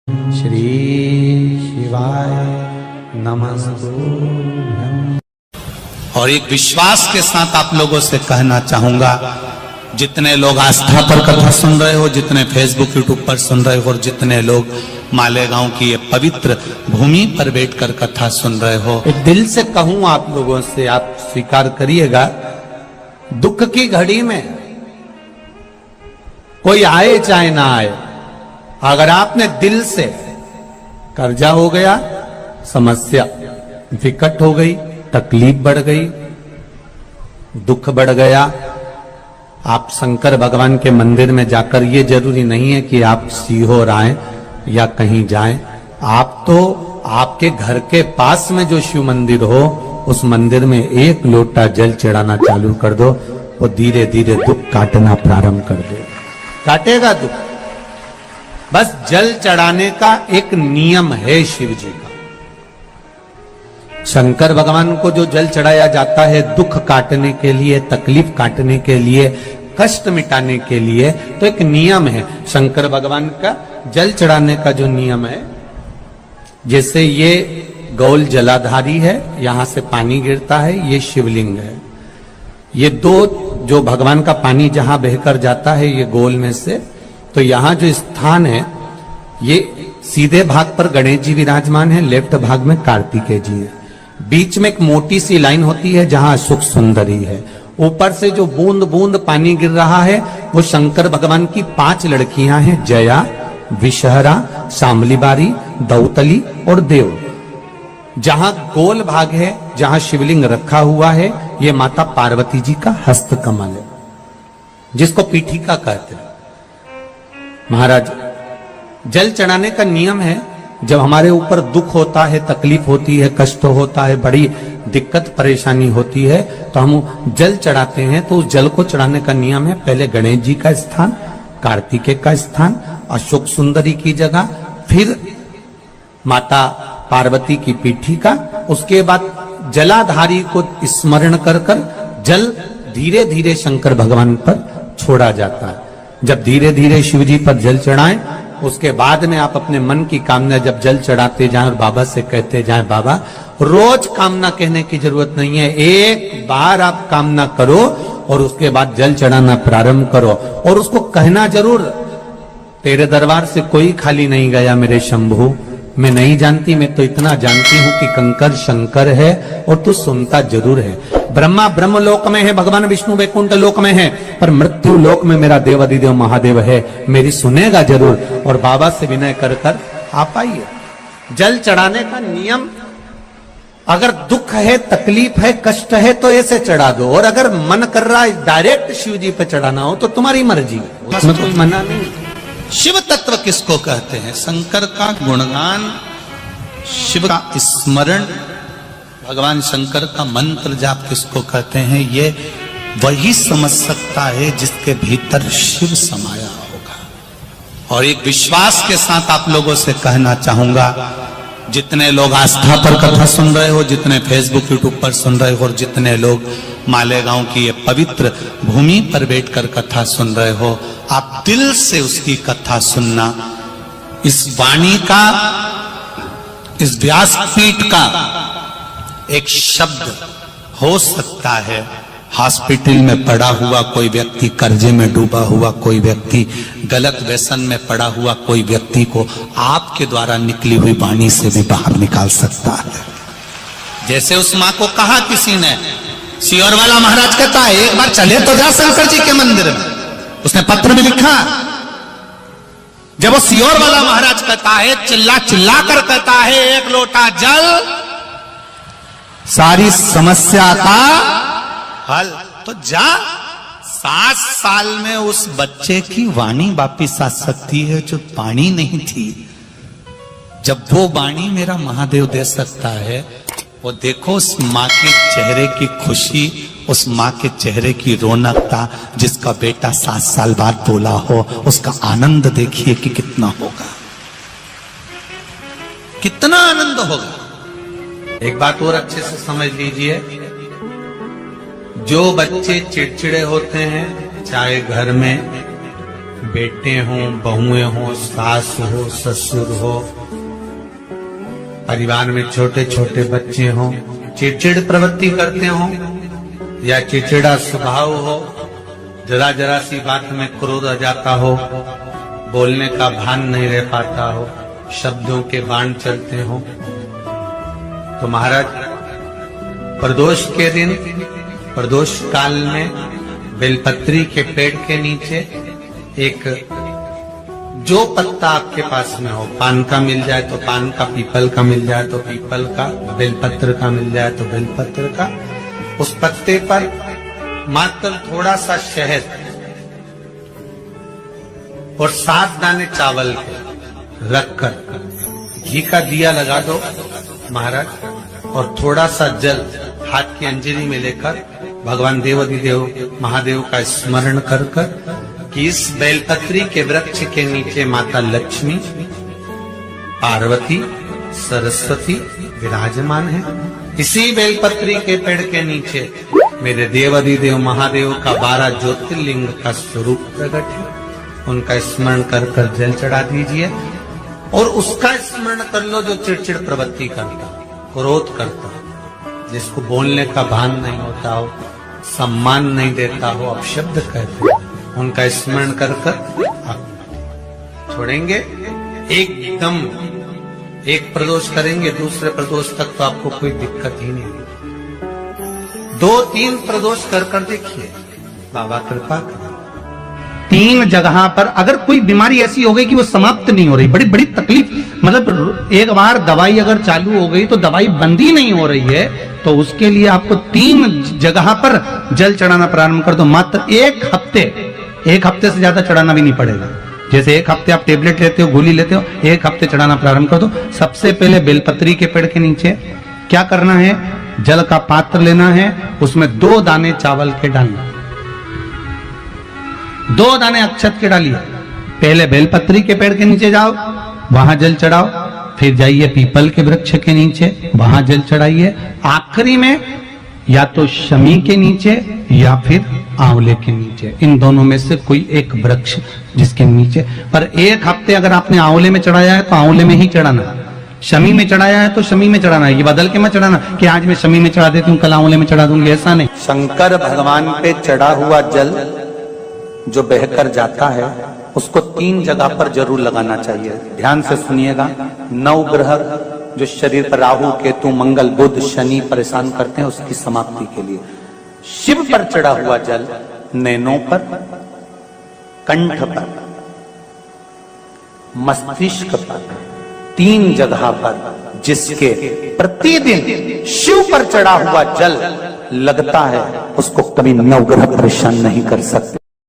श्री शिवाय नमस्तुभ्यं। और एक विश्वास के साथ आप लोगों से कहना चाहूंगा, जितने लोग आस्था पर कथा सुन रहे हो, जितने फेसबुक यूट्यूब पर सुन रहे हो, और जितने लोग मालेगांव की ये पवित्र भूमि पर बैठकर कथा सुन रहे हो, एक दिल से कहूं आप लोगों से, आप स्वीकार करिएगा, दुख की घड़ी में कोई आए चाहे ना आए, अगर आपने दिल से, कर्जा हो गया, समस्या विकट हो गई, तकलीफ बढ़ गई, दुख बढ़ गया, आप शंकर भगवान के मंदिर में जाकर, ये जरूरी नहीं है कि आप सीहोर आए या कहीं जाएं, आप तो आपके घर के पास में जो शिव मंदिर हो, उस मंदिर में एक लोटा जल चढ़ाना चालू कर दो, वो धीरे धीरे दुख काटना प्रारंभ कर दे, काटेगा दुख। बस जल चढ़ाने का एक नियम है शिव जी का। शंकर भगवान को जो जल चढ़ाया जाता है दुख काटने के लिए, तकलीफ काटने के लिए, कष्ट मिटाने के लिए, तो एक नियम है शंकर भगवान का जल चढ़ाने का जो नियम है। जैसे ये गौल जलाधारी है, यहां से पानी गिरता है, ये शिवलिंग है। ये दो जो भगवान का पानी जहां बहकर जाता है ये गोल में से, तो यहां जो स्थान है, ये सीधे भाग पर गणेश जी विराजमान है, लेफ्ट भाग में कार्तिकेय जी है, बीच में एक मोटी सी लाइन होती है जहां अशोक सुंदरी है, ऊपर से जो बूंद बूंद पानी गिर रहा है वो शंकर भगवान की 5 लड़कियां हैं, जया, विषहरा, शामलीबारी, दौतली और देव। जहां गोल भाग है, जहां शिवलिंग रखा हुआ है, ये माता पार्वती जी का हस्त कमल है, जिसको पीठिका कहते हैं। महाराज, जल चढ़ाने का नियम है, जब हमारे ऊपर दुख होता है, तकलीफ होती है, कष्ट होता है, बड़ी दिक्कत परेशानी होती है, तो हम जल चढ़ाते हैं। तो उस जल को चढ़ाने का नियम है, पहले गणेश जी का स्थान, कार्तिकेय का स्थान, अशोक सुंदरी की जगह, फिर माता पार्वती की पीठिका, उसके बाद जलाधारी को स्मरण कर कर जल धीरे धीरे शंकर भगवान पर छोड़ा जाता है। जब धीरे धीरे शिव जी पर जल चढ़ाएं, उसके बाद में आप अपने मन की कामना जब जल चढ़ाते जाएं और बाबा से कहते जाएं, बाबा रोज कामना कहने की जरूरत नहीं है, एक बार आप कामना करो और उसके बाद जल चढ़ाना प्रारंभ करो, और उसको कहना जरूर, तेरे दरबार से कोई खाली नहीं गया मेरे शंभू, मैं नहीं जानती, मैं तो इतना जानती हूं कि कंकर शंकर है और तू सुनता जरूर है। ब्रह्मा ब्रह्म लोक में है, भगवान विष्णु वैकुंठ लोक में है, पर मृत्यु लोक में मेरा देव अधिदेव महादेव है, मेरी सुनेगा जरूर। और बाबा से विनय कर कर आप आइए। जल चढ़ाने का नियम, अगर दुख है, तकलीफ है, कष्ट है, तो ऐसे चढ़ा दो, और अगर मन कर रहा है डायरेक्ट शिव जी पे चढ़ाना हो तो तुम्हारी मर्जी, उसमें कोई मना नहीं। शिव तत्व किसको कहते हैं? शंकर का गुणगान, शिव का स्मरण, भगवान शंकर का मंत्र जाप किसको कहते हैं? ये वही समझ सकता है जिसके भीतर शिव समाया होगा। और एक विश्वास के साथ आप लोगों से कहना चाहूंगा, जितने लोग आस्था पर कथा सुन रहे हो, जितने फेसबुक यूट्यूब पर सुन रहे हो, और जितने लोग मालेगांव की ये पवित्र भूमि पर बैठकर कथा सुन रहे हो, आप दिल से उसकी कथा सुनना। इस वाणी का, इस व्यासपीठ का एक शब्द हो सकता है, हॉस्पिटल में पड़ा हुआ कोई व्यक्ति, कर्जे में डूबा हुआ कोई व्यक्ति, गलत व्यसन में पड़ा हुआ कोई व्यक्ति को आपके द्वारा निकली हुई वाणी से भी बाहर निकाल सकता है। जैसे उस मां को कहा किसी ने, सीहोर वाला महाराज कहता है एक बार चले तो जा शंकर जी के मंदिर में, उसने पत्र भी लिखा। जब वो सीहोर वाला महाराज कहता है, चिल्ला चिल्ला कर कहता है, एक लोटा जल सारी समस्या का हल, तो जा। 7 साल में उस बच्चे की वाणी वापिस आ सकती है जो वाणी नहीं थी। जब वो वाणी मेरा महादेव दे सकता है, वो देखो उस माँ के चेहरे की खुशी, उस माँ के चेहरे की रौनकता, जिसका बेटा 7 साल बाद बोला हो, उसका आनंद देखिए कि कितना होगा, कितना आनंद होगा। एक बात और अच्छे से समझ लीजिए, जो बच्चे चिड़चिड़े होते हैं, चाहे घर में बेटे हों, बहुएं हों, सास हो, ससुर हो, परिवार में छोटे छोटे बच्चे हों, चिड़चिड़ प्रवृत्ति करते हों या चिड़चिड़ा स्वभाव हो, जरा जरा सी बात में क्रोध आ जाता हो, बोलने का भान नहीं रह पाता हो, शब्दों के बाण चलते हो, तो महाराज प्रदोष के दिन, प्रदोष काल में बेलपत्री के पेड़ के नीचे एक जो पत्ता आपके पास में हो, पान का मिल जाए तो पान का, पीपल का मिल जाए तो पीपल का, बेलपत्र का मिल जाए तो बेलपत्र का, उस पत्ते पर मात्र थोड़ा सा शहद और 7 दाने चावल के रखकर घी का दिया लगा दो महाराज, और थोड़ा सा जल हाथ की अंजलि में लेकर भगवान देवाधिदेव महादेव का स्मरण कर कि इस बेलपत्री के वृक्ष के नीचे माता लक्ष्मी, पार्वती, सरस्वती विराजमान है। इसी बेलपत्री के पेड़ के नीचे मेरे देवाधिदेव महादेव का 12 ज्योतिर्लिंग का स्वरूप प्रकट है। उनका स्मरण कर जल चढ़ा दीजिए और उसका स्मरण कर लो जो चिड़चिड़ प्रवृत्ति करता, क्रोध करता, जिसको बोलने का भान नहीं होता हो, सम्मान नहीं देता हो, अपशब्द कहते हो, उनका स्मरण कर आप छोड़ेंगे। एकदम एक प्रदोष करेंगे, दूसरे प्रदोष तक तो आपको कोई दिक्कत ही नहीं। 2-3 प्रदोष कर देखिए, बाबा कृपा करें। 3 जगह पर अगर कोई बीमारी ऐसी हो गई कि वो समाप्त नहीं हो रही, बड़ी बड़ी तकलीफ, मतलब एक बार दवाई अगर चालू हो गई तो दवाई बंद ही नहीं हो रही है, तो उसके लिए आपको 3 जगह पर जल चढ़ाना प्रारंभ कर दो। मात्र 1 हफ्ते से ज्यादा चढ़ाना भी नहीं पड़ेगा। जैसे 1 हफ्ते आप टेबलेट लेते हो, गोली लेते हो, 1 हफ्ते चढ़ाना प्रारंभ कर दो। सबसे पहले बेलपत्री के पेड़ के नीचे क्या करना है, जल का पात्र लेना है, उसमें 2 दाने चावल के डालना, 2 दाने अक्षत के डालिए। पहले बेलपत्री के पेड़ के नीचे जाओ, वहां जल चढ़ाओ, फिर जाइए पीपल के वृक्ष के नीचे, वहां जल चढ़ाइए। आखिरी में या तो शमी के नीचे या फिर आंवले के नीचे, इन दोनों में से कोई एक वृक्ष जिसके नीचे। पर 1 हफ्ते अगर आपने आंवले में चढ़ाया है तो आंवले में ही चढ़ाना, शमी में चढ़ाया है तो शमी में चढ़ाना है। ये बदल के मत चढ़ाना कि आज मैं शमी में चढ़ा देती हूँ, कल आंवले में चढ़ा दूंगी, ऐसा नहीं। शंकर भगवान पे चढ़ा हुआ जल जो बहकर जाता है उसको 3 जगह पर जरूर लगाना चाहिए। ध्यान से सुनिएगा। 9 ग्रह जो शरीर पर राहु, केतु, मंगल, बुध, शनि परेशान करते हैं, उसकी समाप्ति के लिए शिव पर चढ़ा हुआ जल नैनों पर, कंठ पर, मस्तिष्क पर, 3 जगह पर जिसके प्रतिदिन शिव पर चढ़ा हुआ जल लगता है, उसको कभी 9 ग्रह परेशान नहीं कर सकते।